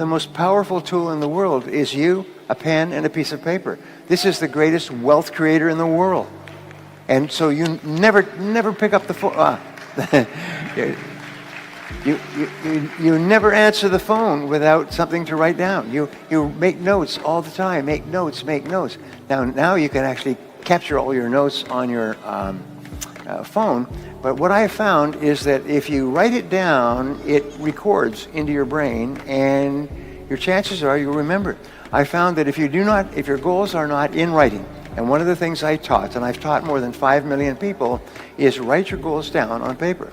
the most powerful tool in the world is you, a pen, and a piece of paper. This is the greatest wealth creator in the world. And so you never pick up the phone. You never answer the phone without something to write down. You make notes all the time. Make notes. Now you can actually capture all your notes on your phone. But what I found is that if you write it down, it records into your brain, and your chances are you'll remember it. I found that if your goals are not in writing, and one of the things I taught, and I've taught more than 5 million people, is write your goals down on paper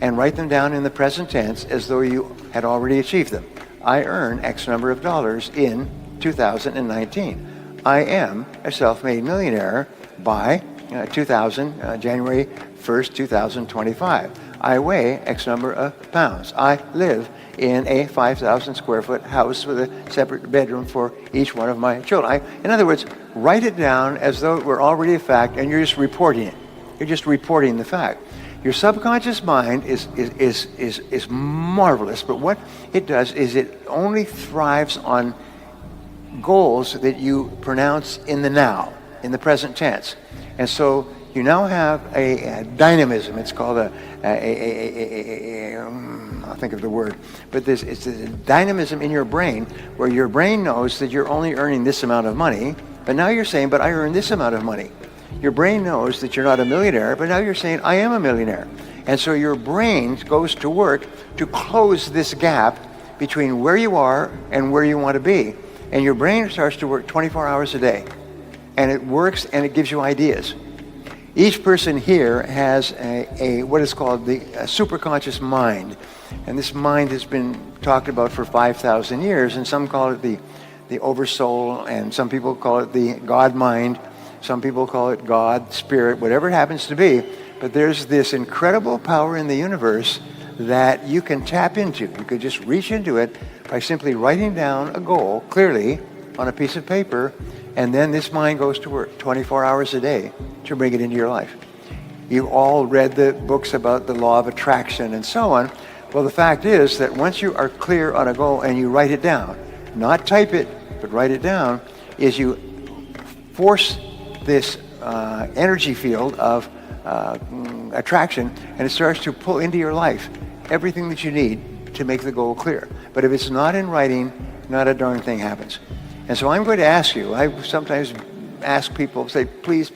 and write them down in the present tense as though you had already achieved them. I earn X number of dollars in 2019. I am a self-made millionaire by January 1st, 2025. I weigh X number of pounds. I live in a 5,000 square foot house with a separate bedroom for each one of my children. In other words, write it down as though it were already a fact, and you're just reporting it. You're just reporting the fact. Your subconscious mind is marvelous, but what it does is it only thrives on goals that you pronounce in the now, in the present tense. And so you now have a dynamism. It's called I'll think of the word, but it's a dynamism in your brain where your brain knows that you're only earning this amount of money, but now you're saying, but I earn this amount of money. Your brain knows that you're not a millionaire, but now you're saying, I am a millionaire. And so your brain goes to work to close this gap between where you are and where you want to be. And your brain starts to work 24 hours a day. And it works, and it gives you ideas. Each person here has what is called the superconscious mind. And this mind has been talked about for 5,000 years, and some call it the oversoul, and some people call it the God mind. Some people call it God, spirit, whatever it happens to be. But there's this incredible power in the universe that you can tap into. You could just reach into it by simply writing down a goal clearly on a piece of paper, and then this mind goes to work 24 hours a day to bring it into your life. You've all read the books about the law of attraction and so on. Well, the fact is that once you are clear on a goal and you write it down, not type it, but write it down, is you force this energy field of attraction, and it starts to pull into your life everything that you need to make the goal clear. But if it's not in writing, not a darn thing happens. And so I'm going to ask you, I sometimes ask people, say, please,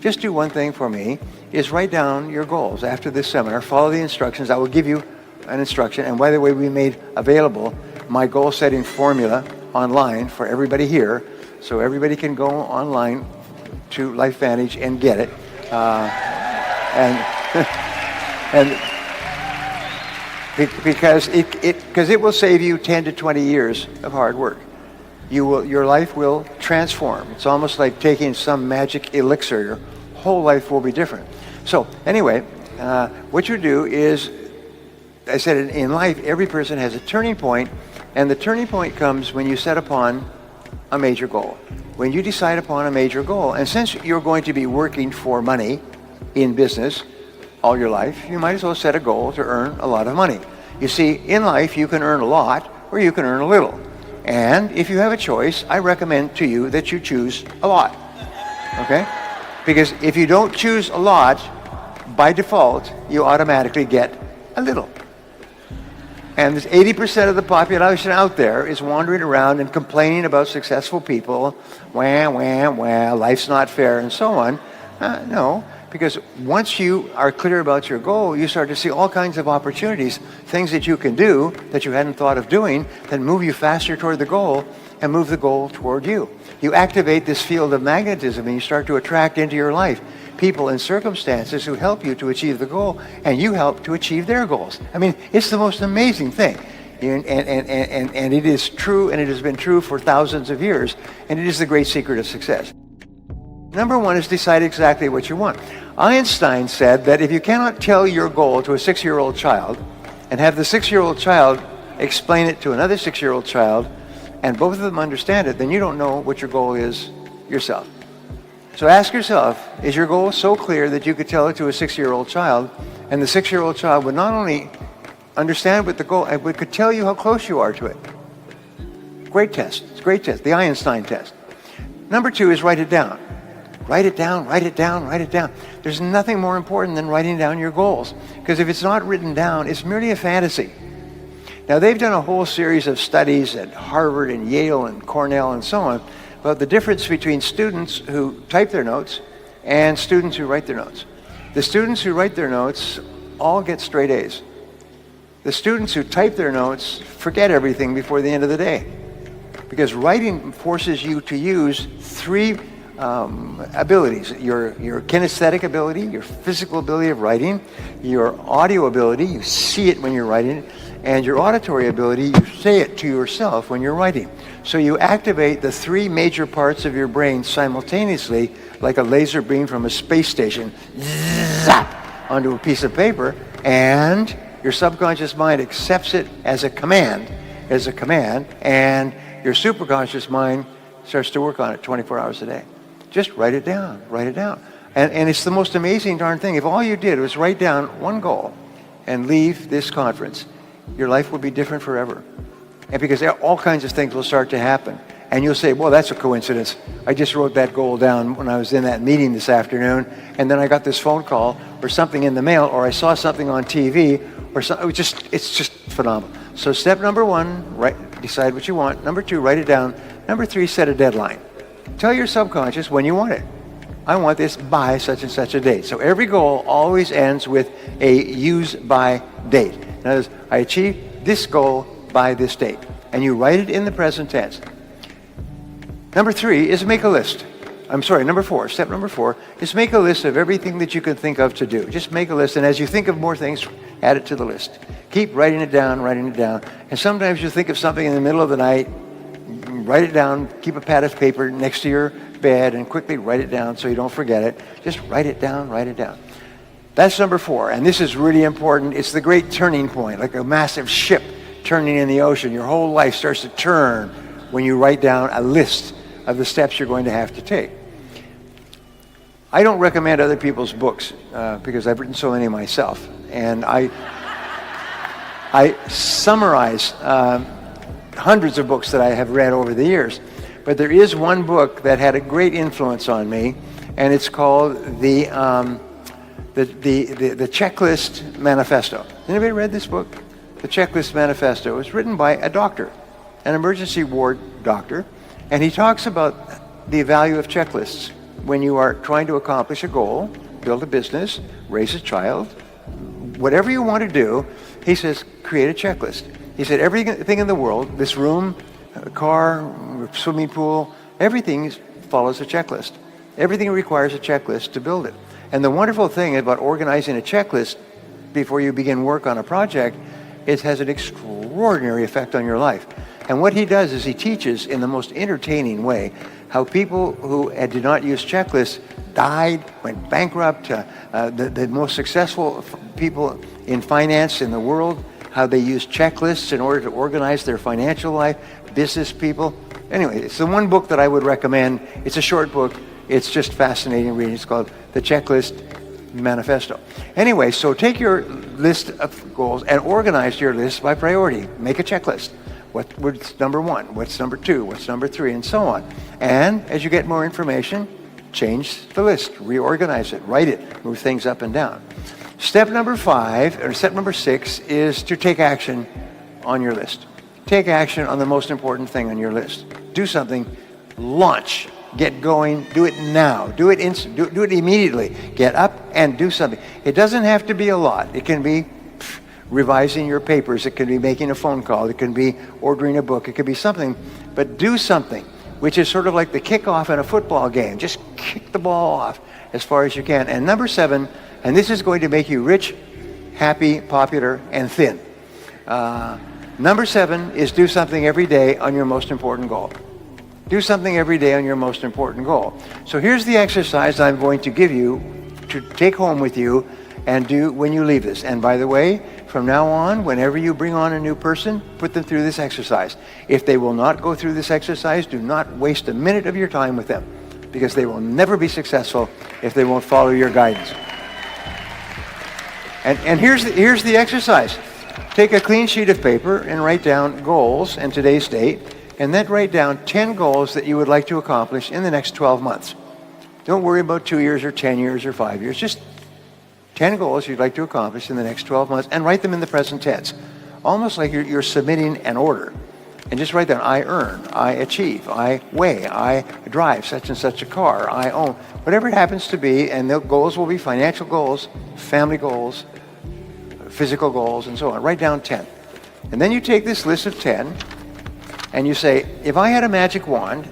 just do one thing for me, is write down your goals. After this seminar, follow the instructions. I will give you an instruction. And by the way, we made available my goal setting formula online for everybody here. So everybody can go online to LifeVantage and get it. Because it will save you 10 to 20 years of hard work. Your life will transform. It's almost like taking some magic elixir. Your whole life will be different. So anyway, what you do is, I said in life, every person has a turning point, and the turning point comes when you set upon a major goal. When you decide upon a major goal, and since you're going to be working for money in business all your life, you might as well set a goal to earn a lot of money. You see, in life, you can earn a lot or you can earn a little. And if you have a choice, I recommend to you that you choose a lot, okay? Because if you don't choose a lot, by default, you automatically get a little. And there's 80% of the population out there is wandering around and complaining about successful people, life's not fair, and so on. No, because once you are clear about your goal, you start to see all kinds of opportunities, things that you can do that you hadn't thought of doing, that move you faster toward the goal and move the goal toward you. You activate this field of magnetism, and you start to attract into your life people and circumstances who help you to achieve the goal, and you help to achieve their goals. I mean, it's the most amazing thing. And it is true, and it has been true for thousands of years, and it is the great secret of success. Number one is decide exactly what you want. Einstein said that if you cannot tell your goal to a 6-year-old child and have the 6-year-old child explain it to another 6-year-old child, and both of them understand it, then you don't know what your goal is yourself. So ask yourself, is your goal so clear that you could tell it to a 6-year-old child, and the 6-year-old child would not only understand what the goal, but could tell you how close you are to it? great test. It's a great test, the Einstein test. Number 2 is write it down. Write it down, write it down, write it down. There's nothing more important than writing down your goals, because if it's not written down, it's merely a fantasy. Now, they've done a whole series of studies at Harvard and Yale and Cornell and so on about the difference between students who type their notes and students who write their notes. The students who write their notes all get straight A's. The students who type their notes forget everything before the end of the day, because writing forces you to use 3 abilities: your kinesthetic ability, your physical ability of writing, your audio ability, you see it when you're writing, and your auditory ability, you say it to yourself when you're writing. So you activate the 3 major parts of your brain simultaneously, like a laser beam from a space station, zap, onto a piece of paper, and your subconscious mind accepts it as a command, and your superconscious mind starts to work on it 24 hours a day. Just write it down, write it down. And it's the most amazing darn thing. If all you did was write down one goal and leave this conference, your life will be different forever. And because all kinds of things will start to happen. And you'll say, well, that's a coincidence. I just wrote that goal down when I was in that meeting this afternoon, and then I got this phone call or something in the mail, or I saw something on TV, or something. It's just phenomenal. So step number 1, decide what you want. Number 2, write it down. Number 3, set a deadline. Tell your subconscious when you want it. I want this by such and such a date. So every goal always ends with a use by date. In other words, I achieve this goal by this date. And you write it in the present tense. Number 3 is make a list. Number 4, step number 4 is make a list of everything that you can think of to do. Just make a list, and as you think of more things, add it to the list. Keep writing it down, and sometimes you think of something in the middle of the night, write it down, keep a pad of paper next to your bed, and quickly write it down so you don't forget it. Just write it down, write it down. That's number 4, and this is really important. It's the great turning point, like a massive ship turning in the ocean. Your whole life starts to turn when you write down a list of the steps you're going to have to take. I don't recommend other people's books because I've written so many myself, and I summarize hundreds of books that I have read over the years, but there is one book that had a great influence on me, and it's called the Checklist Manifesto. Anybody read this book? The Checklist Manifesto. It was written by a doctor, an emergency ward doctor, and he talks about the value of checklists when you are trying to accomplish a goal, build a business, raise a child, whatever you want to do. He says, create a checklist. He said, everything in the world, this room, a car, swimming pool, everything follows a checklist. Everything requires a checklist to build it. And the wonderful thing about organizing a checklist before you begin work on a project, it has an extraordinary effect on your life. And what he does is he teaches in the most entertaining way how people who did not use checklists died, went bankrupt, the most successful people in finance in the world, how they use checklists in order to organize their financial life, business people. Anyway, it's the one book that I would recommend. It's a short book. It's just fascinating reading. It's called The Checklist Manifesto. Anyway, so take your list of goals and organize your list by priority. Make a checklist. What's number 1? What's number 2? What's number 3? And so on. And as you get more information, change the list, reorganize it, write it, move things up and down. Step number 6 is to take action on your list. Take action on the most important thing on your list. Do something, launch, get going, do it now, do it immediately. Get up and do something. It doesn't have to be a lot. It can be revising your papers, it can be making a phone call, it can be ordering a book, it could be something, but do something, which is sort of like the kickoff in a football game. Just kick the ball off as far as you can. And number 7, and this is going to make you rich, happy, popular, and thin. Number 7 is do something every day on your most important goal. Do something every day on your most important goal. So here's the exercise I'm going to give you to take home with you and do when you leave this. And by the way, from now on, whenever you bring on a new person, put them through this exercise. If they will not go through this exercise, do not waste a minute of your time with them, because they will never be successful if they won't follow your guidance. And here's the exercise. Take a clean sheet of paper and write down goals and today's date, and then write down 10 goals that you would like to accomplish in the next 12 months. Don't worry about 2 years or 10 years or 5 years. Just 10 goals you'd like to accomplish in the next 12 months, and write them in the present tense. Almost like you're submitting an order. And just write down, I earn, I achieve, I weigh, I drive such and such a car, I own, whatever it happens to be. And the goals will be financial goals, family goals, physical goals, and so on. Write down 10. And then you take this list of 10 and you say, if I had a magic wand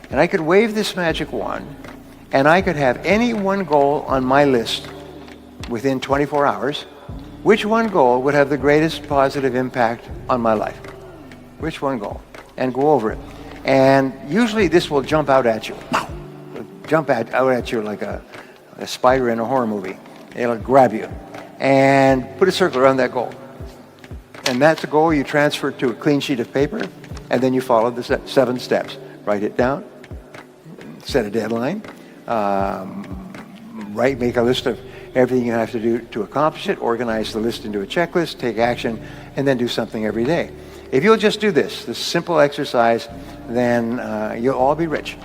and I could wave this magic wand and I could have any one goal on my list within 24 hours, which one goal would have the greatest positive impact on my life? Which one goal? And go over it. And usually this will jump out at you. Jump out at you like a spider in a horror movie. It'll grab you. And put a circle around that goal. And that's a goal you transfer to a clean sheet of paper, and then you follow the 7 steps. Write it down, set a deadline, make a list of everything you have to do to accomplish it, organize the list into a checklist, take action, and then do something every day. If you'll just do this simple exercise, then you'll all be rich.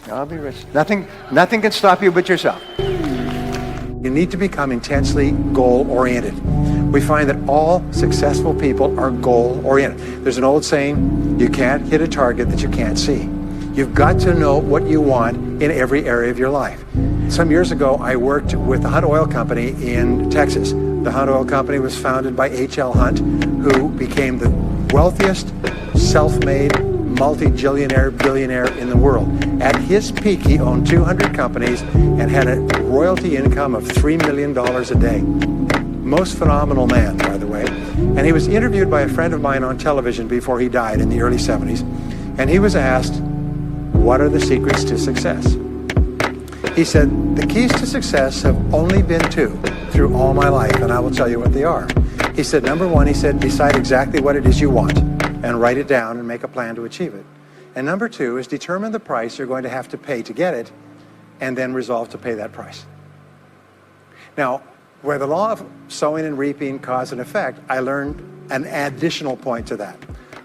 You'll all be rich. Nothing can stop you but yourself. You need to become intensely goal-oriented. We find that all successful people are goal-oriented. There's an old saying, you can't hit a target that you can't see. You've got to know what you want in every area of your life. Some years ago, I worked with the Hunt Oil Company in Texas. The Hunt Oil Company was founded by H.L. Hunt, who became the wealthiest, self-made, multi-billionaire in the world. At his peak, he owned 200 companies and had a royalty income of $3 million a day. Most phenomenal man, by the way. And he was interviewed by a friend of mine on television before he died in the early 70s. And he was asked, what are the secrets to success? He said, the keys to success have only been 2 through all my life, and I will tell you what they are. He said, number 1, he said, decide exactly what it is you want and write it down and make a plan to achieve it. And number 2 is determine the price you're going to have to pay to get it, and then resolve to pay that price. Now, where the law of sowing and reaping cause and effect, I learned an additional point to that.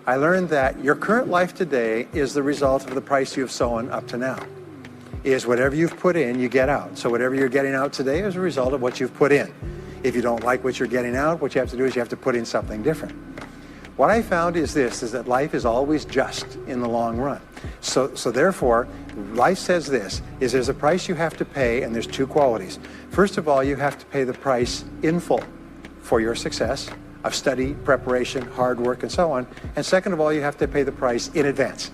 I learned that your current life today is the result of the price you've sown up to now. Is whatever you've put in, you get out. So whatever you're getting out today is a result of what you've put in. If you don't like what you're getting out, what you have to do is you have to put in something different. What I found is that life is always just in the long run. So therefore, life says there's a price you have to pay, and there's 2 qualities. First of all, you have to pay the price in full for your success of study, preparation, hard work, and so on. And second of all, you have to pay the price in advance.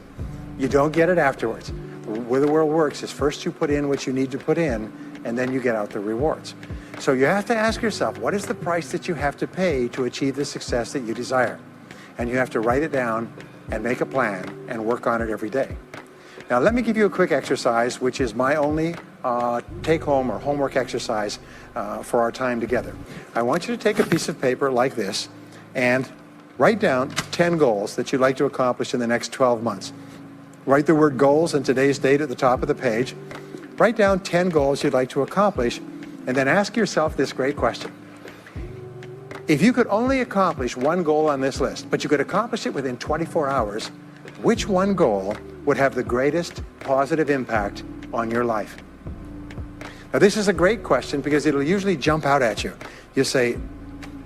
You don't get it afterwards. The way the world works is first you put in what you need to put in, and then you get out the rewards. So you have to ask yourself, what is the price that you have to pay to achieve the success that you desire? And you have to write it down and make a plan and work on it every day. Now let me give you a quick exercise, which is my only take-home or homework exercise for our time together. I want you to take a piece of paper like this and write down 10 goals that you'd like to accomplish in the next 12 months. Write the word goals and today's date at the top of the page. Write down 10 goals you'd like to accomplish, and then ask yourself this great question. If you could only accomplish one goal on this list, but you could accomplish it within 24 hours, which one goal would have the greatest positive impact on your life? Now, this is a great question because it'll usually jump out at you. You say,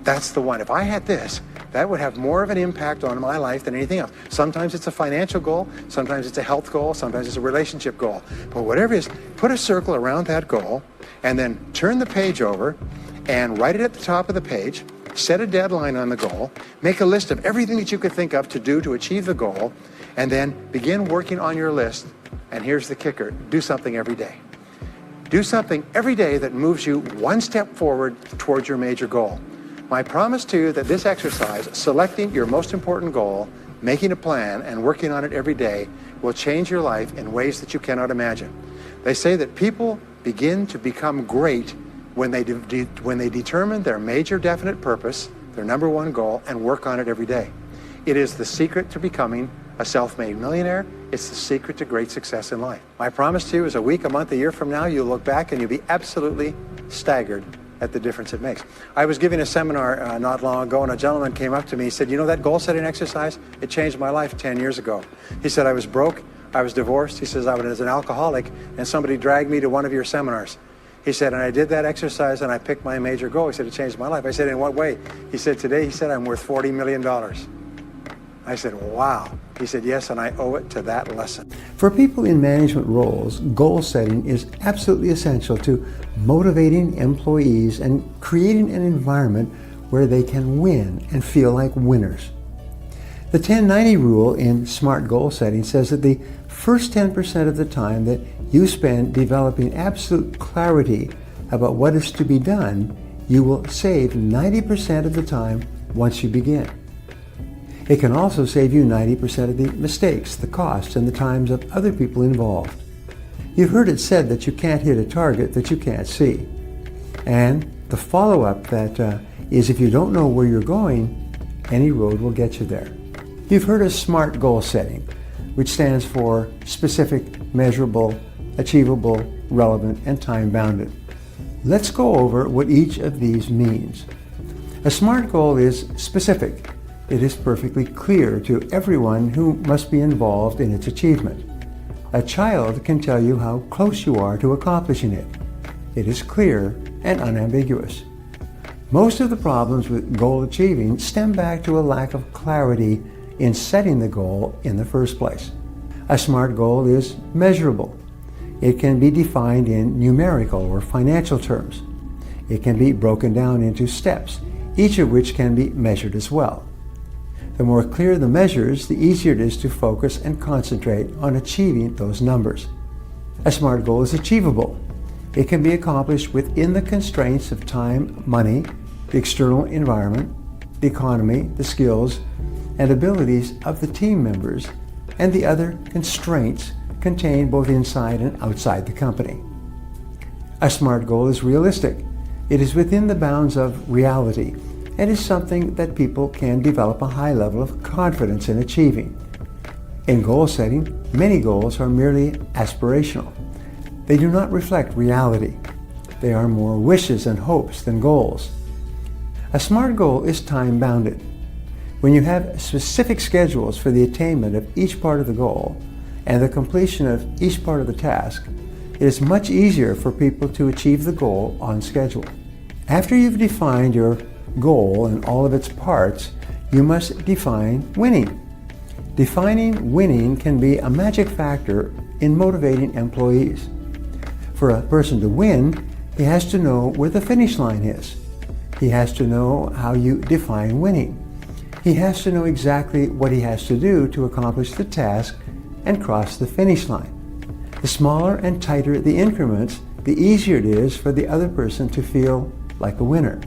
that's the one. If I had this, that would have more of an impact on my life than anything else. Sometimes it's a financial goal, sometimes it's a health goal, sometimes it's a relationship goal. But whatever it is, put a circle around that goal and then turn the page over and write it at the top of the page, set a deadline on the goal, make a list of everything that you could think of to do to achieve the goal, and then begin working on your list. And here's the kicker, do something every day. Do something every day that moves you one step forward towards your major goal. My promise to you that this exercise, selecting your most important goal, making a plan, and working on it every day, will change your life in ways that you cannot imagine. They say that people begin to become great when they determine their major definite purpose, their number one goal, and work on it every day. It is the secret to becoming a self-made millionaire. It's the secret to great success in life. My promise to you is a week, a month, a year from now, you'll look back and you'll be absolutely staggered at the difference it makes. I was giving a seminar not long ago, and a gentleman came up to me. He said, you know that goal-setting exercise? It changed my life 10 years ago. He said, I was broke, I was divorced. He says, I was an alcoholic, and somebody dragged me to one of your seminars. He said, and I did that exercise, and I picked my major goal. He said, it changed my life. I said, in what way? He said, today, he said, I'm worth $40 million. I said, wow. He said, yes, and I owe it to that lesson. For people in management roles, goal setting is absolutely essential to motivating employees and creating an environment where they can win and feel like winners. The 10-90 rule in SMART goal setting says that the first 10% of the time that you spend developing absolute clarity about what is to be done, you will save 90% of the time once you begin. It can also save you 90% of the mistakes, the costs, and the times of other people involved. You've heard it said that you can't hit a target that you can't see. And the follow-up that is if you don't know where you're going, any road will get you there. You've heard of SMART goal setting, which stands for specific, measurable, achievable, relevant, and time-bounded. Let's go over what each of these means. A SMART goal is specific. It is perfectly clear to everyone who must be involved in its achievement. A child can tell you how close you are to accomplishing it. It is clear and unambiguous. Most of the problems with goal achieving stem back to a lack of clarity in setting the goal in the first place. A SMART goal is measurable. It can be defined in numerical or financial terms. It can be broken down into steps, each of which can be measured as well. The more clear the measures, the easier it is to focus and concentrate on achieving those numbers. A SMART goal is achievable. It can be accomplished within the constraints of time, money, the external environment, the economy, the skills, and abilities of the team members, and the other constraints contained both inside and outside the company. A SMART goal is realistic. It is within the bounds of reality and is something that people can develop a high level of confidence in achieving. In goal setting, many goals are merely aspirational. They do not reflect reality. They are more wishes and hopes than goals. A SMART goal is time-bounded. When you have specific schedules for the attainment of each part of the goal and the completion of each part of the task, it is much easier for people to achieve the goal on schedule. After you've defined your goal and all of its parts, you must define winning. Defining winning can be a magic factor in motivating employees. For a person to win, he has to know where the finish line is. He has to know how you define winning. He has to know exactly what he has to do to accomplish the task and cross the finish line. The smaller and tighter the increments, the easier it is for the other person to feel like a winner.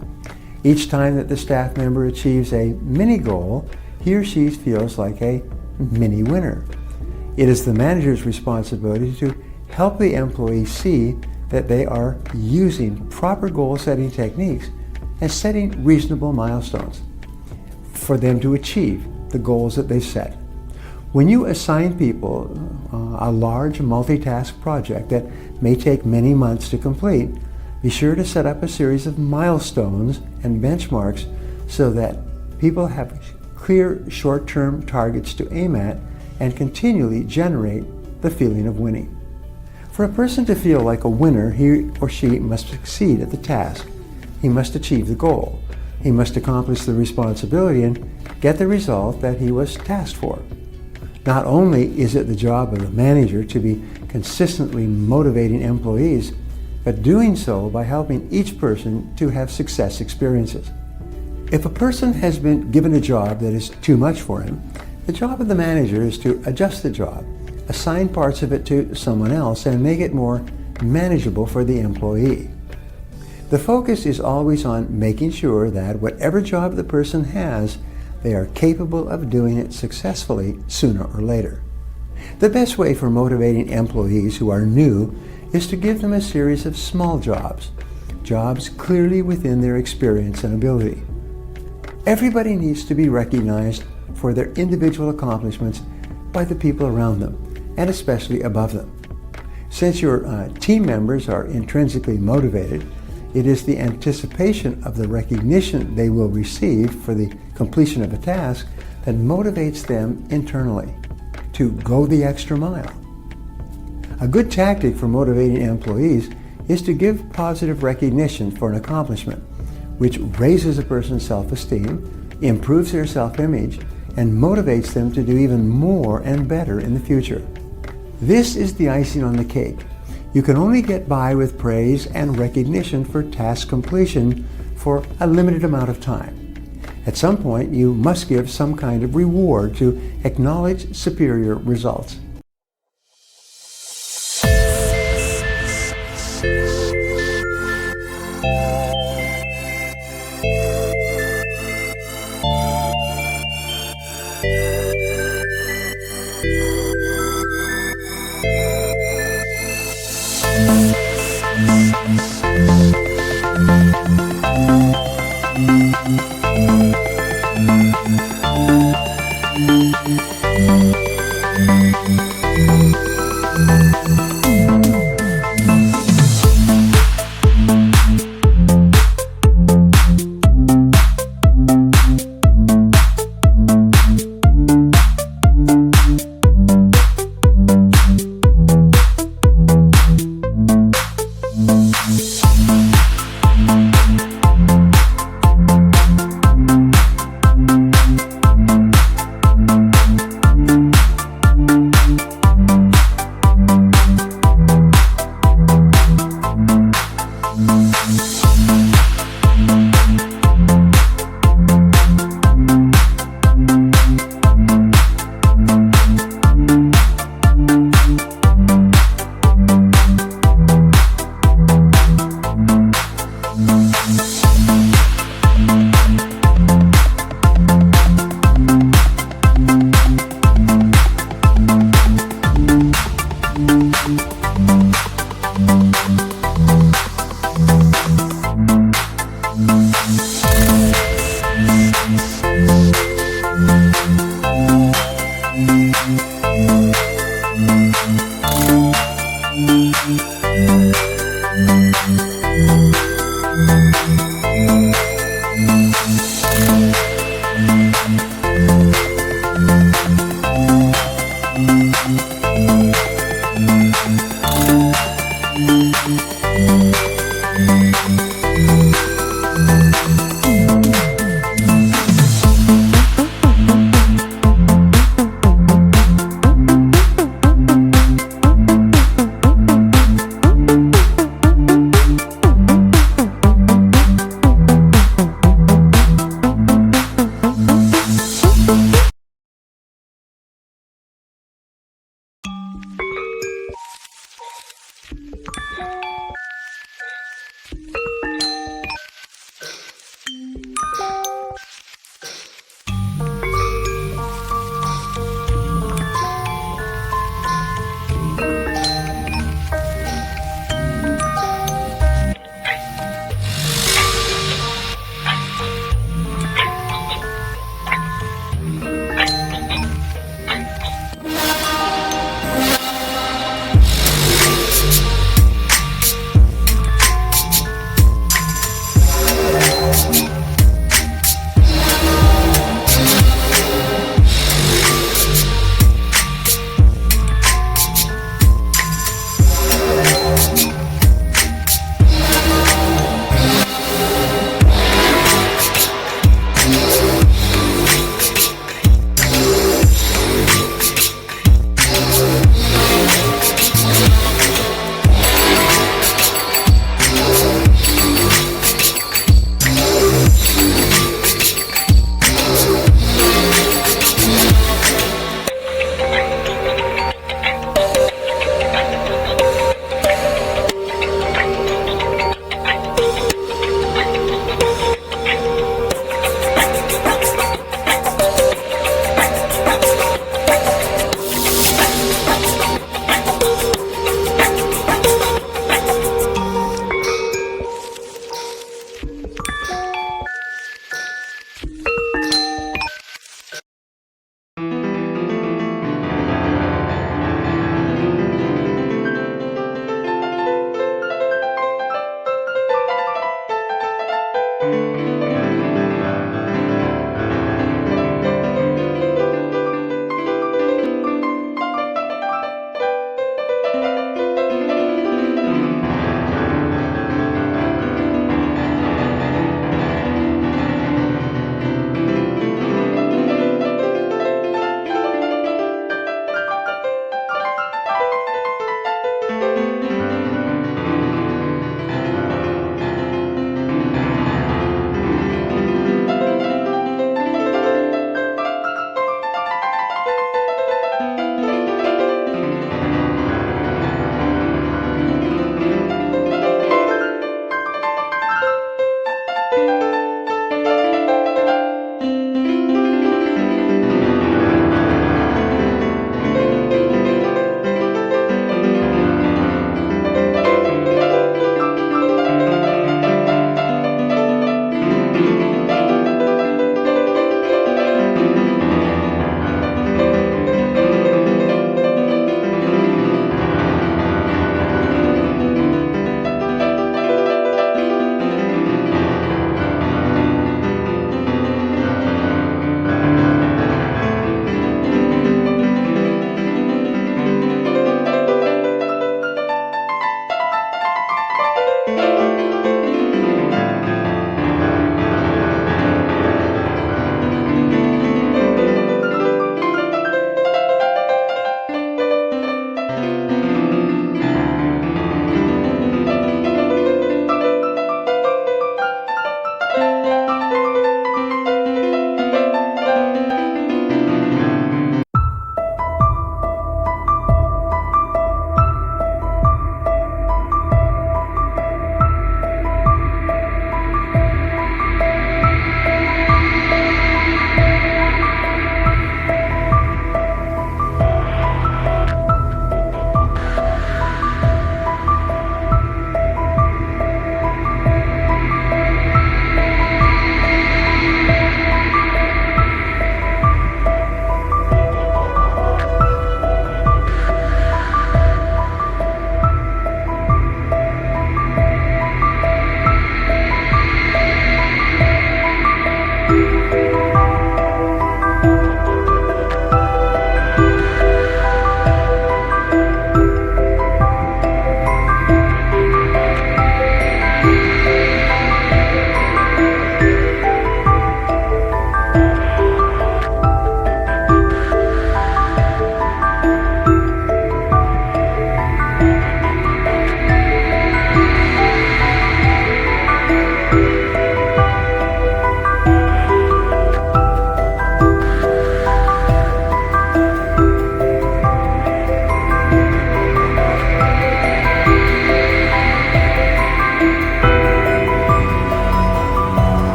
Each time that the staff member achieves a mini goal, he or she feels like a mini winner. It is the manager's responsibility to help the employee see that they are using proper goal setting techniques and setting reasonable milestones for them to achieve the goals that they set. When you assign people a large multitask project that may take many months to complete, be sure to set up a series of milestones and benchmarks so that people have clear short-term targets to aim at and continually generate the feeling of winning. For a person to feel like a winner, he or she must succeed at the task. He must achieve the goal. He must accomplish the responsibility and get the result that he was tasked for. Not only is it the job of the manager to be consistently motivating employees, but doing so by helping each person to have success experiences. If a person has been given a job that is too much for him, the job of the manager is to adjust the job, assign parts of it to someone else, and make it more manageable for the employee. The focus is always on making sure that whatever job the person has, they are capable of doing it successfully sooner or later. The best way for motivating employees who are new is to give them a series of small jobs clearly within their experience and ability. Everybody needs to be recognized for their individual accomplishments by the people around them, and especially above them. Since your team members are intrinsically motivated, It is the anticipation of the recognition they will receive for the completion of a task that motivates them internally to go the extra mile. A good tactic for motivating employees is to give positive recognition for an accomplishment, which raises a person's self-esteem, improves their self-image, and motivates them to do even more and better in the future. This is the icing on the cake. You can only get by with praise and recognition for task completion for a limited amount of time. At some point, you must give some kind of reward to acknowledge superior results. Thank you.